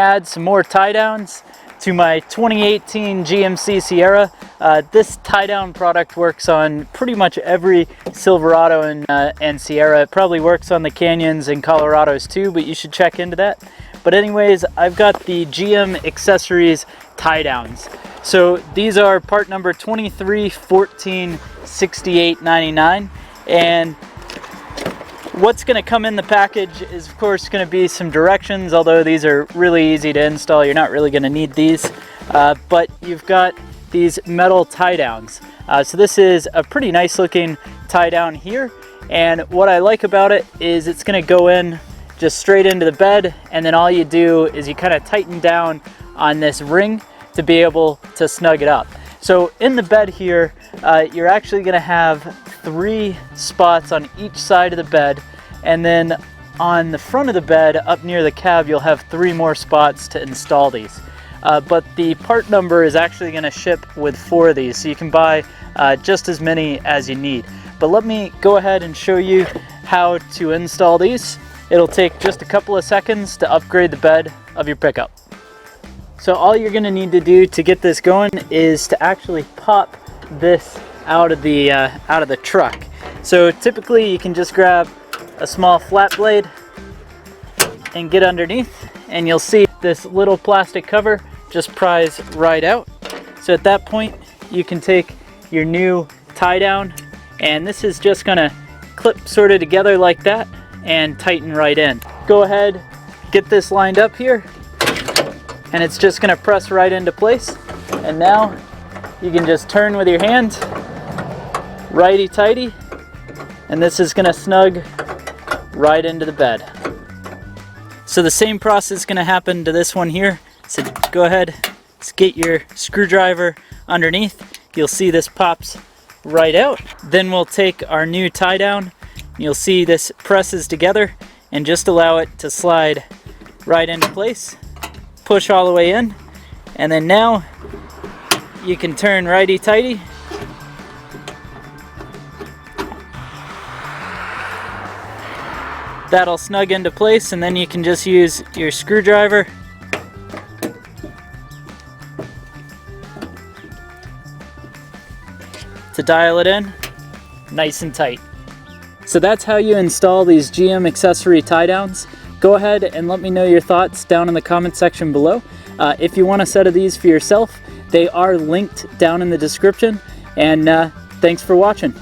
Add some more tie downs to my 2018 GMC Sierra. This tie down product works on pretty much every Silverado and Sierra. It probably works on the Canyons and Colorados too, but you should check into that. But anyways, I've got the GM accessories tie downs. So these are part number 23146899, and what's going to come in the package is of course going to be some directions, although these are really easy to install. You're not really going to need these, but you've got these metal tie downs. So this is a pretty nice looking tie down here, and what I like about it is it's going to go in just straight into the bed, and then all you do is you kind of tighten down on this ring to be able to snug it up. So in the bed here, you're actually going to have 3 spots on each side of the bed, and then on the front of the bed up near the cab you'll have 3 more spots to install these. But the part number is actually going to ship with 4 of these, so you can buy just as many as you need. But let me go ahead and show you how to install these. It'll take just a couple of seconds to upgrade the bed of your pickup. So all you're going to need to do to get this going is to actually pop this out of the truck. So typically you can just grab a small flat blade and get underneath, and you'll see this little plastic cover just pries right out. So at that point you can take your new tie down, and this is just going to clip sort of together like that and tighten right in. Go ahead, get this lined up here, and it's just going to press right into place. And now you can just turn with your hand, righty tighty, and this is going to snug right into the bed. So the same process is going to happen to this one here. So go ahead, get your screwdriver underneath. You'll see this pops right out. Then we'll take our new tie down. You'll see this presses together, and just allow it to slide right into place. Push all the way in, and then now you can turn righty tighty. That'll snug into place, and then you can just use your screwdriver to dial it in nice and tight. So that's how you install these GM accessory tie downs. Go ahead and let me know your thoughts down in the comment section below. If you want a set of these for yourself, they are linked down in the description, and thanks for watching.